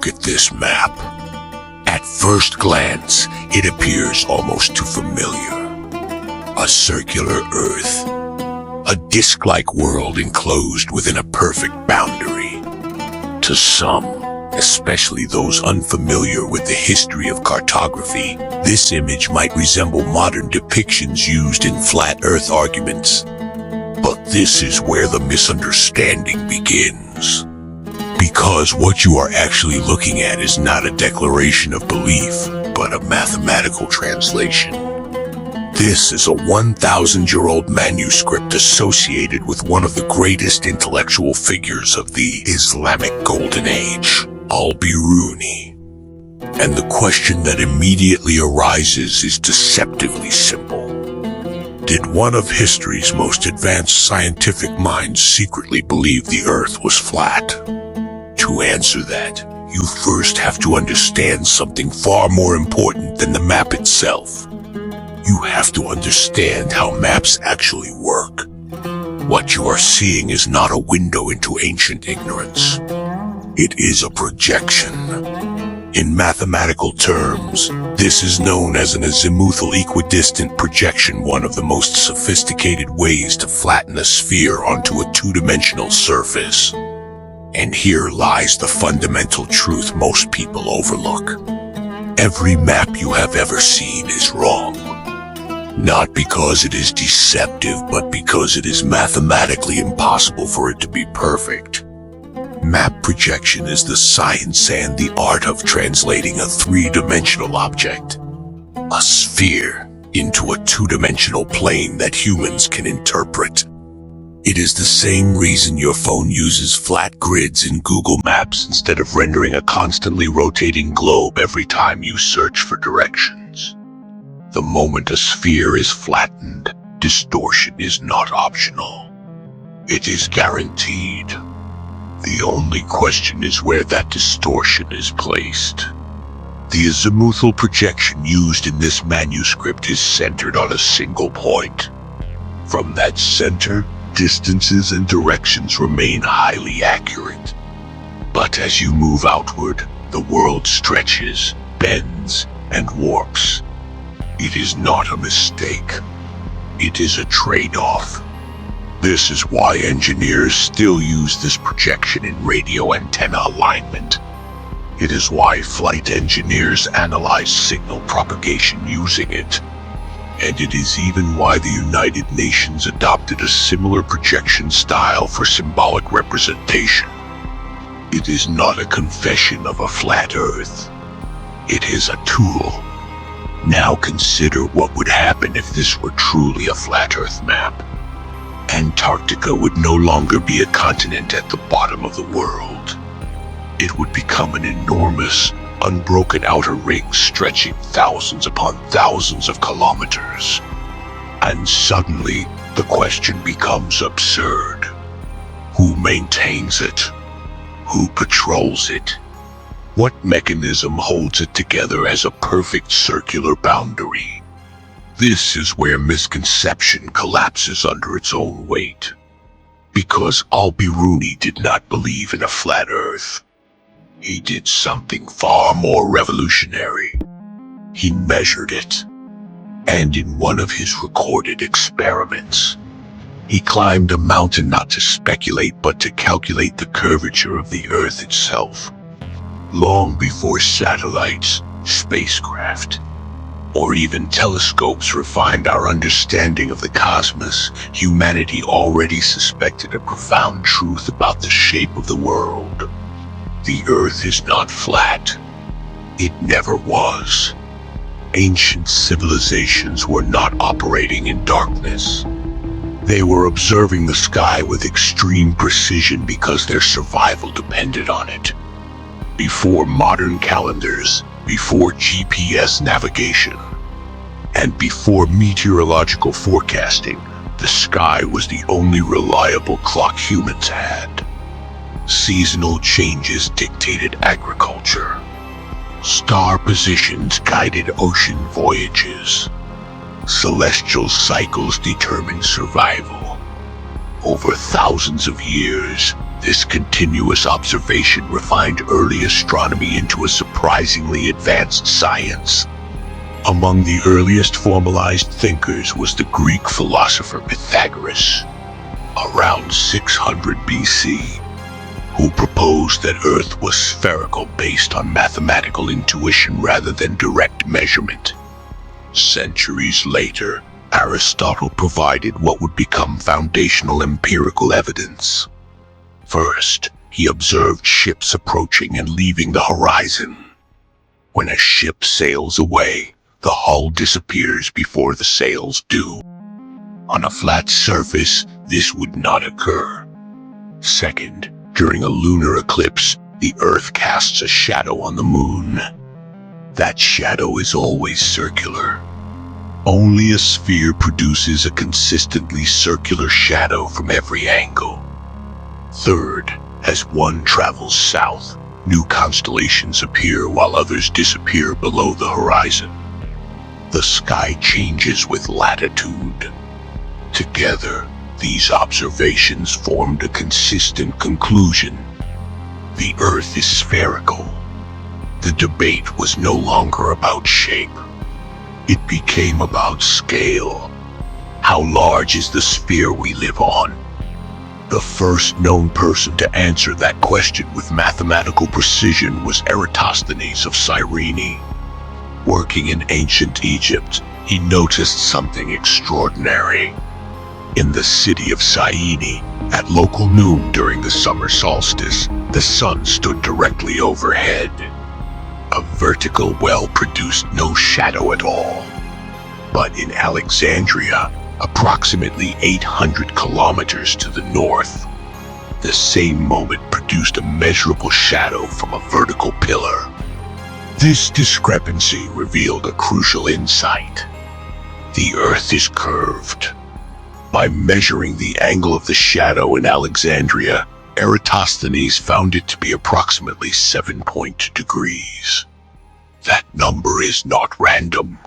look at this map. At first glance, it appears almost too familiar. A circular Earth. A disc-like world enclosed within a perfect boundary. To some, especially those unfamiliar with the history of cartography, this image might resemble modern depictions used in flat Earth arguments. But this is where the misunderstanding begins. Because what you are actually looking at is not a declaration of belief, but a mathematical translation. This is a 1,000-year-old manuscript associated with one of the greatest intellectual figures of the Islamic Golden Age, Al-Biruni. And the question that immediately arises is deceptively simple. Did one of history's most advanced scientific minds secretly believe the Earth was flat? To answer that, you first have to understand something far more important than the map itself. You have to understand how maps actually work. What you are seeing is not a window into ancient ignorance. It is a projection. In mathematical terms, this is known as an azimuthal equidistant projection, one of the most sophisticated ways to flatten a sphere onto a two-dimensional surface. And here lies the fundamental truth most people overlook. Every map you have ever seen is wrong. Not because it is deceptive, but because it is mathematically impossible for it to be perfect. Map projection is the science and the art of translating a three-dimensional object, a sphere, into a two-dimensional plane that humans can interpret. It is the same reason your phone uses flat grids in Google Maps instead of rendering a constantly rotating globe every time you search for directions. The moment a sphere is flattened, distortion is not optional. It is guaranteed. The only question is where that distortion is placed. The azimuthal projection used in this manuscript is centered on a single point. From that center, distances and directions remain highly accurate. But as you move outward, the world stretches, bends, and warps. It is not a mistake. It is a trade-off. This is why engineers still use this projection in radio antenna alignment. It is why flight engineers analyze signal propagation using it. And it is even why the United Nations adopted a similar projection style for symbolic representation. It is not a confession of a flat Earth. It is a tool. Now consider what would happen if this were truly a flat Earth map. Antarctica would no longer be a continent at the bottom of the world. It would become an enormous, unbroken outer ring stretching thousands upon thousands of kilometers. And suddenly, the question becomes absurd. Who maintains it? Who patrols it? What mechanism holds it together as a perfect circular boundary? This is where misconception collapses under its own weight. Because Al-Biruni did not believe in a flat Earth. He did something far more revolutionary. He measured it. And in one of his recorded experiments, he climbed a mountain not to speculate but to calculate the curvature of the Earth itself. Long before satellites, spacecraft, or even telescopes refined our understanding of the cosmos, humanity already suspected a profound truth about the shape of the world. The Earth is not flat. It never was. Ancient civilizations were not operating in darkness. They were observing the sky with extreme precision because their survival depended on it. Before modern calendars, before GPS navigation, and before meteorological forecasting, the sky was the only reliable clock humans had. Seasonal changes dictated agriculture. Star positions guided ocean voyages. Celestial cycles determined survival. Over thousands of years, This continuous observation refined early astronomy into a surprisingly advanced science. Among the earliest formalized thinkers was the Greek philosopher Pythagoras, around 600 BC, who proposed that Earth was spherical based on mathematical intuition rather than direct measurement. Centuries later, Aristotle provided what would become foundational empirical evidence. First, he observed ships approaching and leaving the horizon. When a ship sails away, the hull disappears before the sails do. On a flat surface, this would not occur. Second, during a lunar eclipse, the Earth casts a shadow on the moon. That shadow is always circular. Only a sphere produces a consistently circular shadow from every angle. Third, as one travels south, new constellations appear while others disappear below the horizon. The sky changes with latitude. Together, these observations formed a consistent conclusion. The Earth is spherical. The debate was no longer about shape. It became about scale. How large is the sphere we live on? The first known person to answer that question with mathematical precision was Eratosthenes of Cyrene. Working in ancient Egypt, he noticed something extraordinary. In the city of Syene, at local noon during the summer solstice, the sun stood directly overhead. A vertical well produced no shadow at all. But in Alexandria, approximately 800 kilometers to the north, the same moment produced a measurable shadow from a vertical pillar. This discrepancy revealed a crucial insight. The Earth is curved. By measuring the angle of the shadow in Alexandria, Eratosthenes found it to be approximately 7.2 degrees. That number is not random.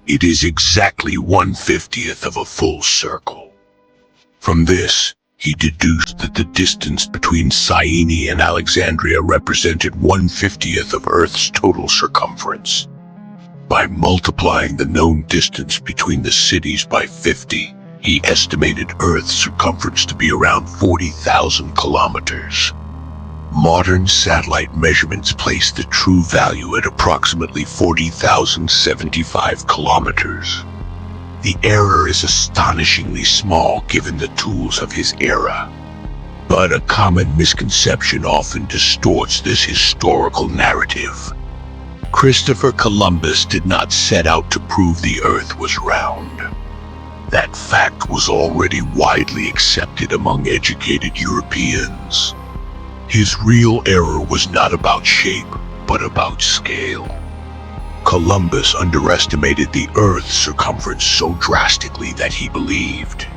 It is exactly 1/50th of a full circle. From this, he deduced that the distance between Syene and Alexandria represented 1/50th of Earth's total circumference. By multiplying the known distance between the cities by 50, he estimated Earth's circumference to be around 40,000 kilometers. Modern satellite measurements place the true value at approximately 40,075 kilometers. The error is astonishingly small given the tools of his era. But a common misconception often distorts this historical narrative. Christopher Columbus did not set out to prove the Earth was round. That fact was already widely accepted among educated Europeans. His real error was not about shape, but about scale. Columbus underestimated the Earth's circumference so drastically that he believed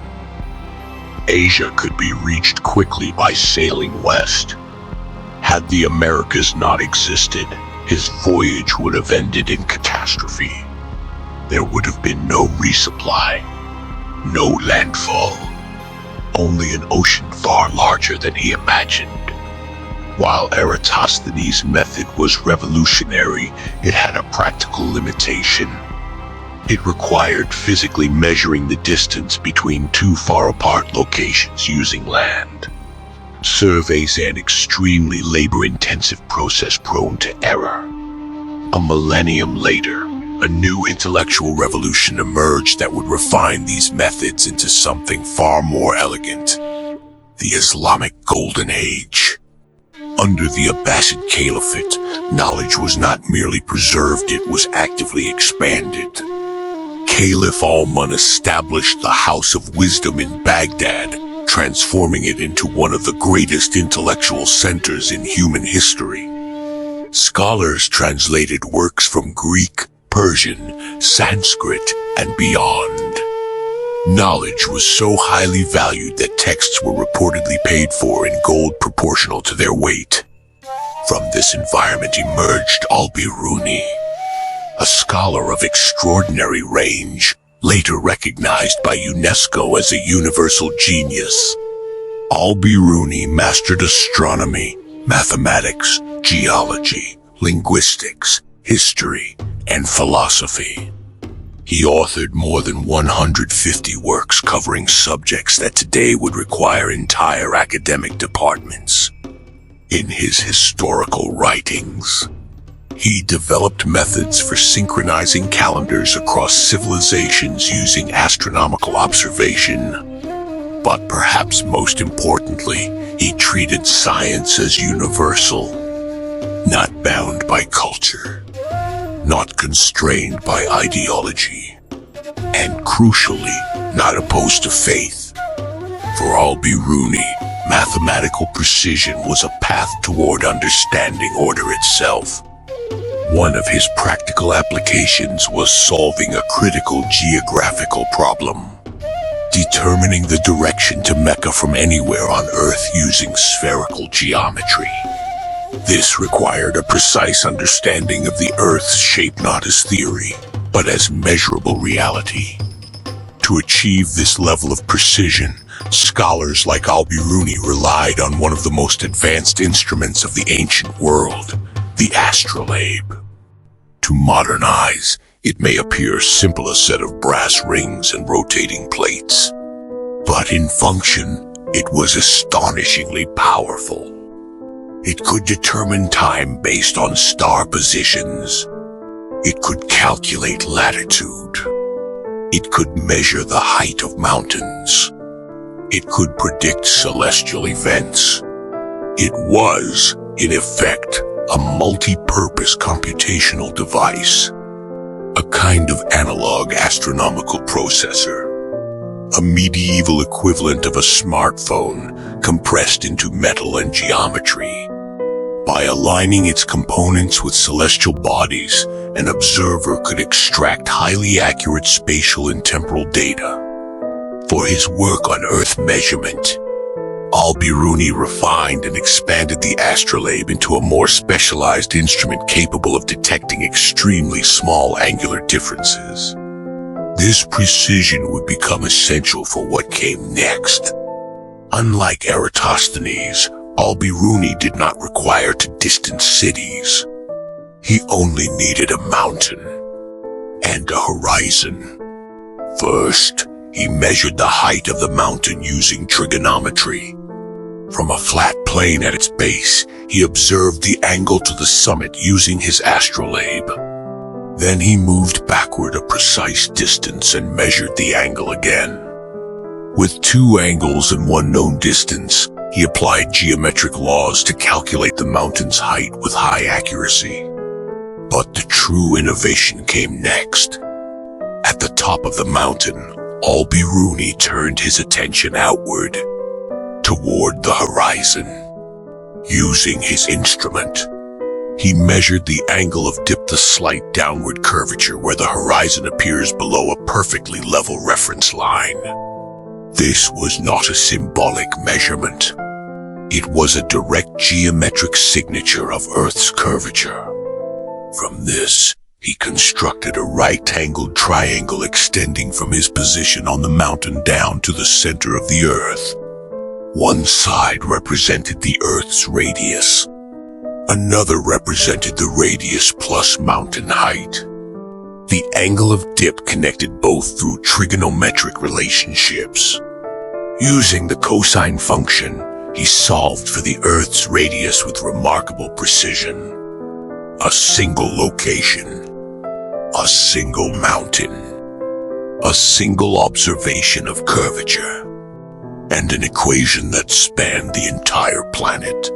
Asia could be reached quickly by sailing west. Had the Americas not existed, his voyage would have ended in catastrophe. There would have been no resupply, no landfall, only an ocean far larger than he imagined. While Eratosthenes' method was revolutionary, it had a practical limitation. It required physically measuring the distance between two far-apart locations using land. Surveys an extremely labor-intensive process prone to error. A millennium later, a new intellectual revolution emerged that would refine these methods into something far more elegant: the Islamic Golden Age. Under the Abbasid Caliphate, knowledge was not merely preserved, it was actively expanded. Caliph Al-Mun established the House of Wisdom in Baghdad, transforming it into one of the greatest intellectual centers in human history. Scholars translated works from Greek, Persian, Sanskrit, and beyond. Knowledge was so highly valued that texts were reportedly paid for in gold proportional to their weight. From this environment emerged Al-Biruni, a scholar of extraordinary range, later recognized by UNESCO as a universal genius. Al-Biruni mastered astronomy, mathematics, geology, linguistics, history, and philosophy. He authored more than 150 works covering subjects that today would require entire academic departments. In his historical writings, he developed methods for synchronizing calendars across civilizations using astronomical observation. But perhaps most importantly, he treated science as universal, not bound by culture, not constrained by ideology, and crucially, not opposed to faith. For Al-Biruni, mathematical precision was a path toward understanding order itself. One of his practical applications was solving a critical geographical problem, determining the direction to Mecca from anywhere on Earth using spherical geometry. This required a precise understanding of the Earth's shape not as theory, but as measurable reality. To achieve this level of precision, scholars like Al-Biruni relied on one of the most advanced instruments of the ancient world, the astrolabe. To modern eyes, it may appear simple, a set of brass rings and rotating plates. But in function, it was astonishingly powerful. It could determine time based on star positions. It could calculate latitude. It could measure the height of mountains. It could predict celestial events. It was, in effect, a multi-purpose computational device, a kind of analog astronomical processor, a medieval equivalent of a smartphone compressed into metal and geometry. By aligning its components with celestial bodies, an observer could extract highly accurate spatial and temporal data. For his work on Earth measurement, Al-Biruni refined and expanded the astrolabe into a more specialized instrument capable of detecting extremely small angular differences. This precision would become essential for what came next. Unlike Eratosthenes, Al-Biruni did not require to distance cities. He only needed a mountain and a horizon. First, he measured the height of the mountain using trigonometry. From a flat plane at its base, he observed the angle to the summit using his astrolabe. Then he moved backward a precise distance and measured the angle again. With 2 angles and 1 known distance, he applied geometric laws to calculate the mountain's height with high accuracy. But the true innovation came next. At the top of the mountain, Al-Biruni turned his attention outward, toward the horizon. Using his instrument, he measured the angle of dip, the slight downward curvature where the horizon appears below a perfectly level reference line. This was not a symbolic measurement. It was a direct geometric signature of Earth's curvature. From this, he constructed a right-angled triangle extending from his position on the mountain down to the center of the Earth. One side represented the Earth's radius. Another represented the radius plus mountain height. The angle of dip connected both through trigonometric relationships. Using the cosine function, he solved for the Earth's radius with remarkable precision. A single location, a single mountain, a single observation of curvature, and an equation that spanned the entire planet.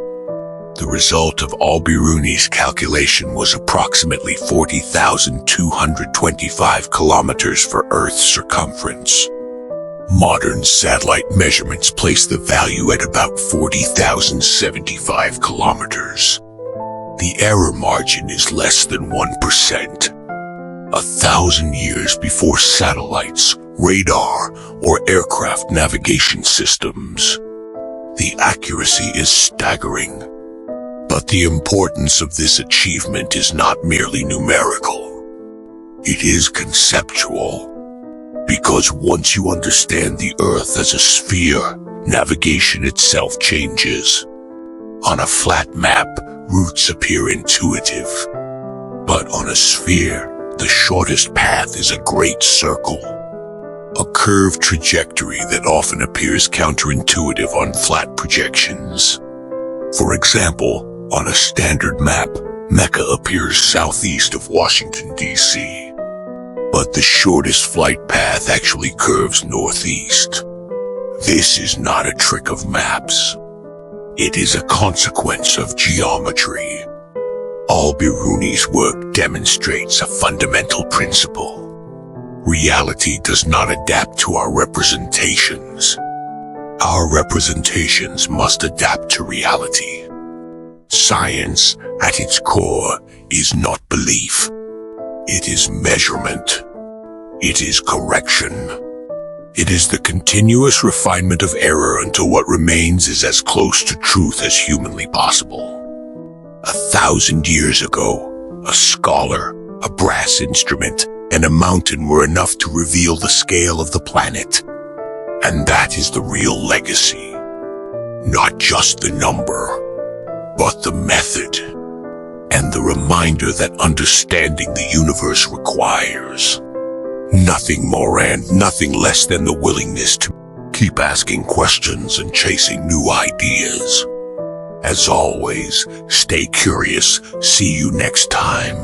The result of Al-Biruni's calculation was approximately 40,225 kilometers for Earth's circumference. Modern satellite measurements place the value at about 40,075 kilometers. The error margin is less than 1%. 1,000 years before satellites, radar, or aircraft navigation systems. The accuracy is staggering. But the importance of this achievement is not merely numerical. It is conceptual. Because once you understand the Earth as a sphere, navigation itself changes. On a flat map, routes appear intuitive. But on a sphere, the shortest path is a great circle. A curved trajectory that often appears counterintuitive on flat projections. For example, on a standard map, Mecca appears southeast of Washington, D.C. But the shortest flight path actually curves northeast. This is not a trick of maps. It is a consequence of geometry. Al-Biruni's work demonstrates a fundamental principle. Reality does not adapt to our representations. Our representations must adapt to reality. Science, at its core, is not belief. It is measurement. It is correction. It is the continuous refinement of error until what remains is as close to truth as humanly possible. 1,000 years ago, a scholar, a brass instrument, and a mountain were enough to reveal the scale of the planet. And that is the real legacy. Not just the number, but the method. And the reminder that understanding the universe requires nothing more and nothing less than the willingness to keep asking questions and chasing new ideas. As always, stay curious. See you next time.